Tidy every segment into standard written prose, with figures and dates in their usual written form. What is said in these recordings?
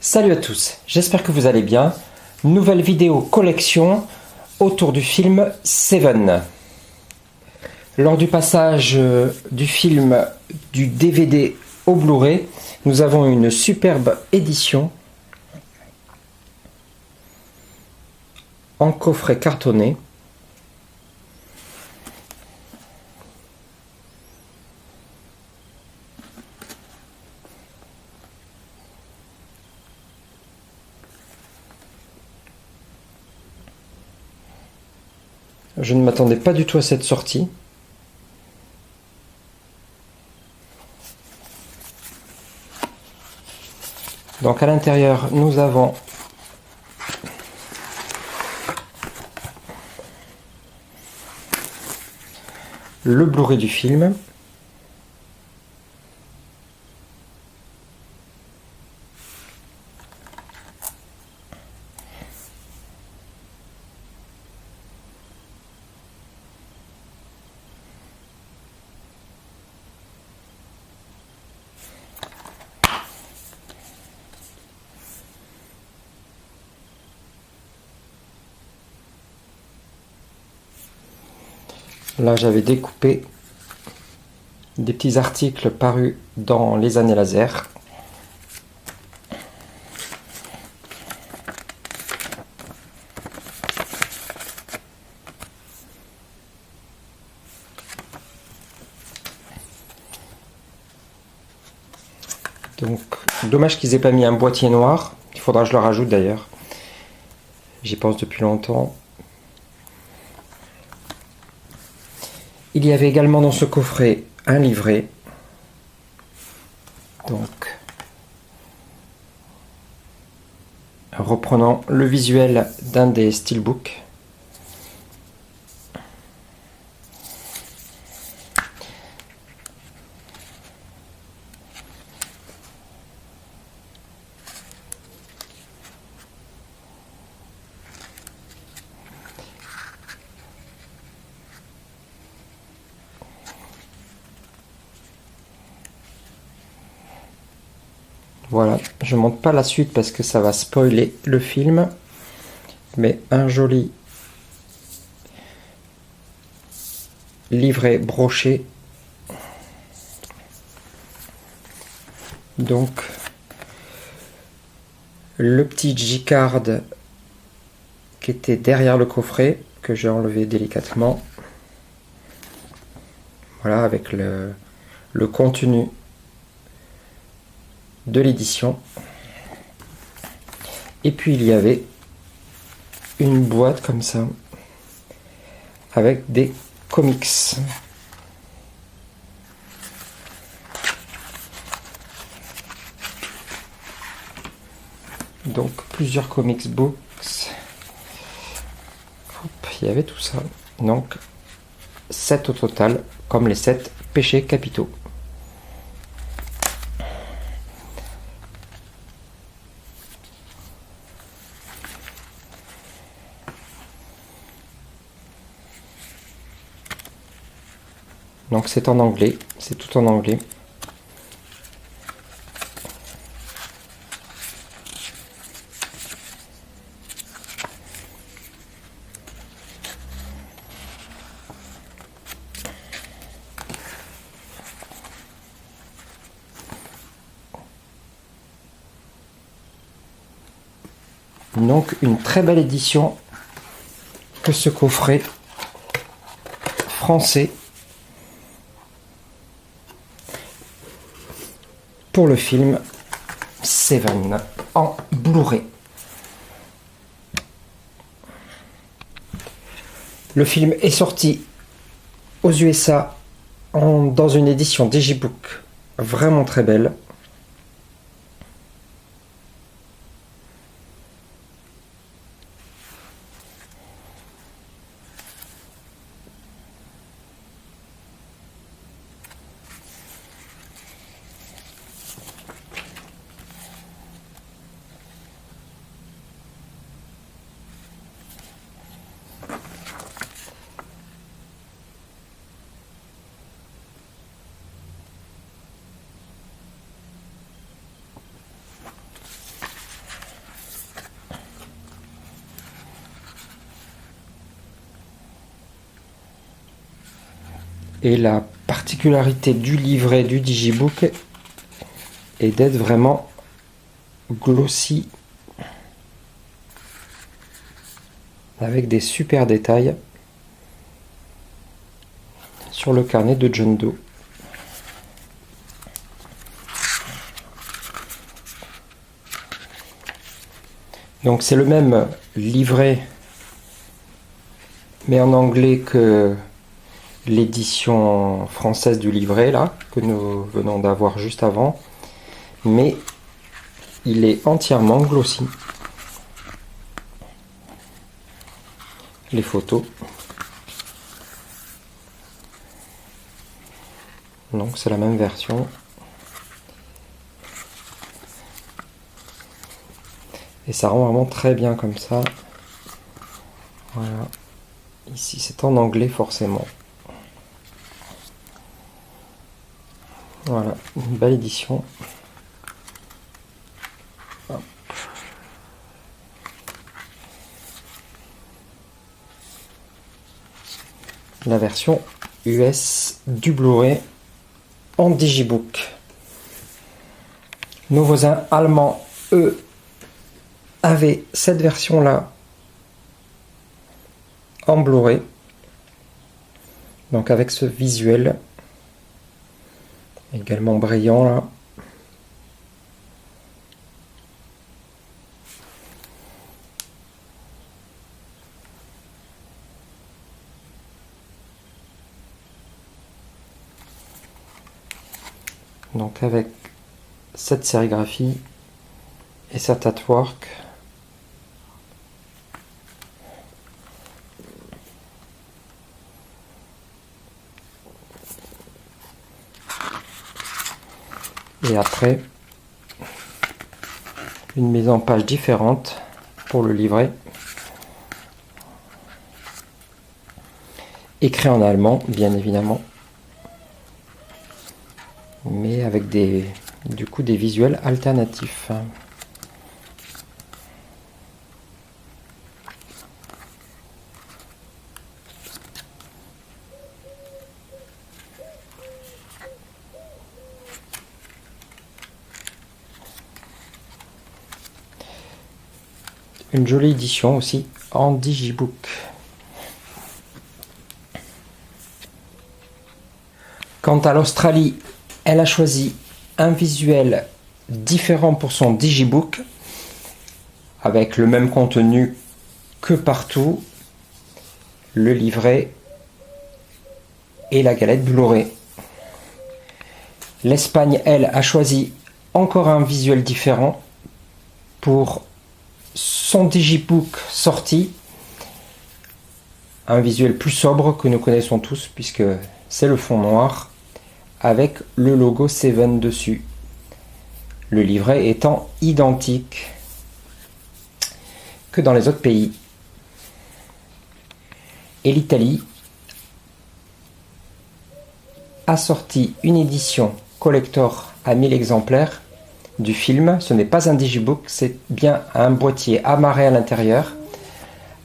Salut à tous, j'espère que vous allez bien. Nouvelle vidéo collection autour du film Seven. Lors du passage du film du DVD au Blu-ray, nous avons une superbe édition en coffret cartonné. Je ne m'attendais pas du tout à cette sortie. Donc à l'intérieur, nous avons le Blu-ray du film. Là, j'avais découpé des petits articles parus dans les années laser. Donc, dommage qu'ils aient pas mis un boîtier noir. Il faudra que je le rajoute d'ailleurs. J'y pense depuis longtemps. Il y avait également dans ce coffret un livret. Donc, reprenant le visuel d'un des steelbooks. Voilà, je ne montre pas la suite parce que ça va spoiler le film, mais un joli livret broché. Donc, le petit J-card qui était derrière le coffret, que j'ai enlevé délicatement. Voilà, avec le contenu de l'édition. Et puis il y avait une boîte comme ça avec des comics. Donc plusieurs comics books. Hop, il y avait tout ça. Donc 7 au total, comme les 7 péchés capitaux. Donc c'est en anglais, c'est tout en anglais. Donc une très belle édition que ce coffret français pour le film Seven en Blu-ray. Le film est sorti aux USA dans une édition Digibook vraiment très belle. Et la particularité du livret du Digibook est d'être vraiment glossy, avec des super détails sur le carnet de John Doe. Donc c'est le même livret mais en anglais que l'édition française du livret là que nous venons d'avoir juste avant, mais il est entièrement glossy. Les photos, donc c'est la même version. Et ça rend vraiment très bien comme ça. Voilà. Ici c'est en anglais forcément. Voilà, une belle édition. Hop. La version US du Blu-ray en Digibook. Nos voisins allemands, eux, avaient cette version-là en Blu-ray, donc avec ce visuel également brillant là. Donc avec cette sérigraphie et cet artwork. Et après, une mise en page différente pour le livret. Écrit en allemand, bien évidemment. Mais avec du coup des visuels alternatifs. Une jolie édition aussi en Digibook. Quant à l'Australie, elle a choisi un visuel différent pour son Digibook, avec le même contenu que partout, le livret et la galette Blu-ray. L'Espagne, elle, a choisi encore un visuel différent pour son Digibook sorti, un visuel plus sobre que nous connaissons tous puisque c'est le fond noir avec le logo Seven dessus, le livret étant identique que dans les autres pays. Et l'Italie a sorti une édition collector à 1000 exemplaires du film. Ce n'est pas un Digibook, c'est bien un boîtier amarré à l'intérieur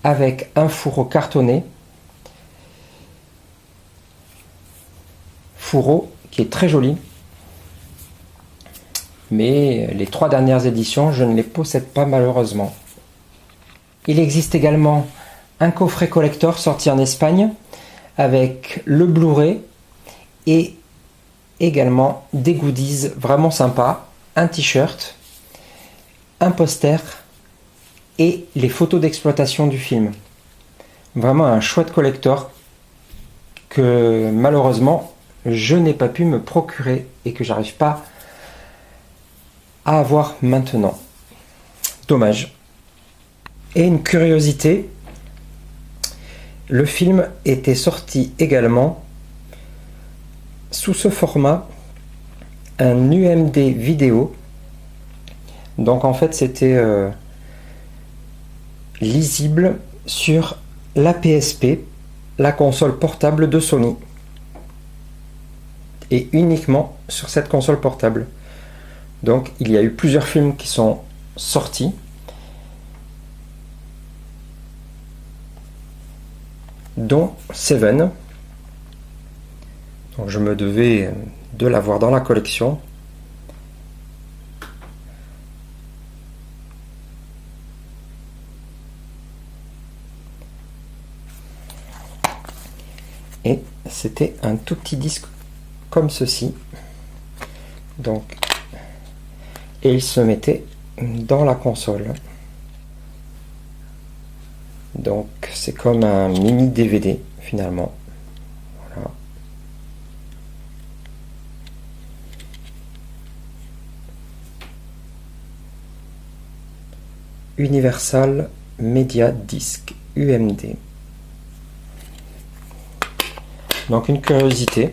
avec un fourreau cartonné, fourreau qui est très joli, mais les 3 dernières éditions je ne les possède pas malheureusement. Il existe également un coffret collector sorti en Espagne avec le Blu-ray et également des goodies vraiment sympas, un t-shirt, un poster et les photos d'exploitation du film. Vraiment un chouette collector que malheureusement je n'ai pas pu me procurer et que j'arrive pas à avoir maintenant. Dommage. Et une curiosité, le film était sorti également sous ce format, un UMD vidéo. Donc en fait c'était lisible sur la PSP, la console portable de Sony, et uniquement sur cette console portable. Donc il y a eu plusieurs films qui sont sortis, dont Seven, Donc je me devais de l'avoir dans la collection. Et c'était un tout petit disque comme ceci. Donc, et il se mettait dans la console. Donc c'est comme un mini DVD finalement. Voilà. Universal Media Disc, UMD. Donc une curiosité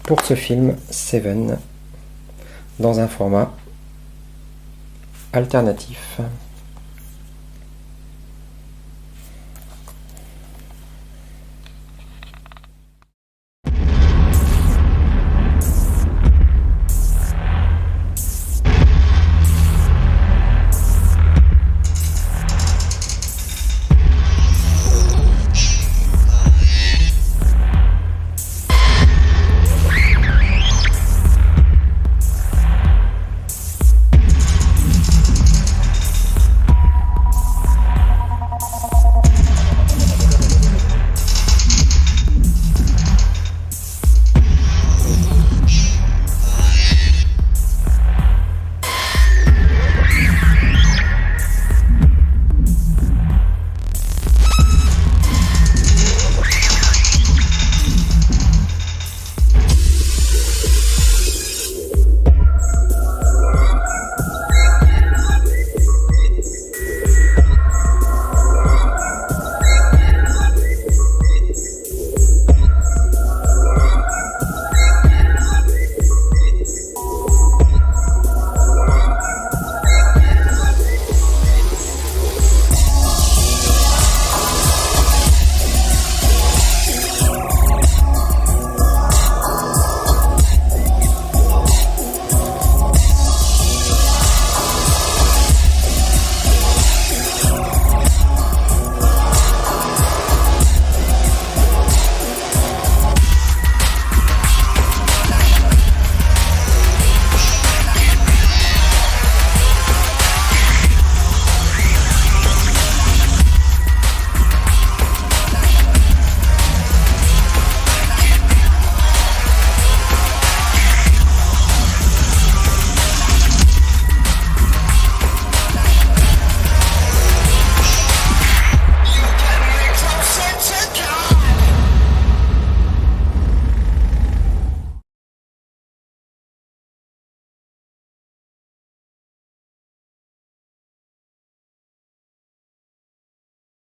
pour ce film Seven dans un format alternatif.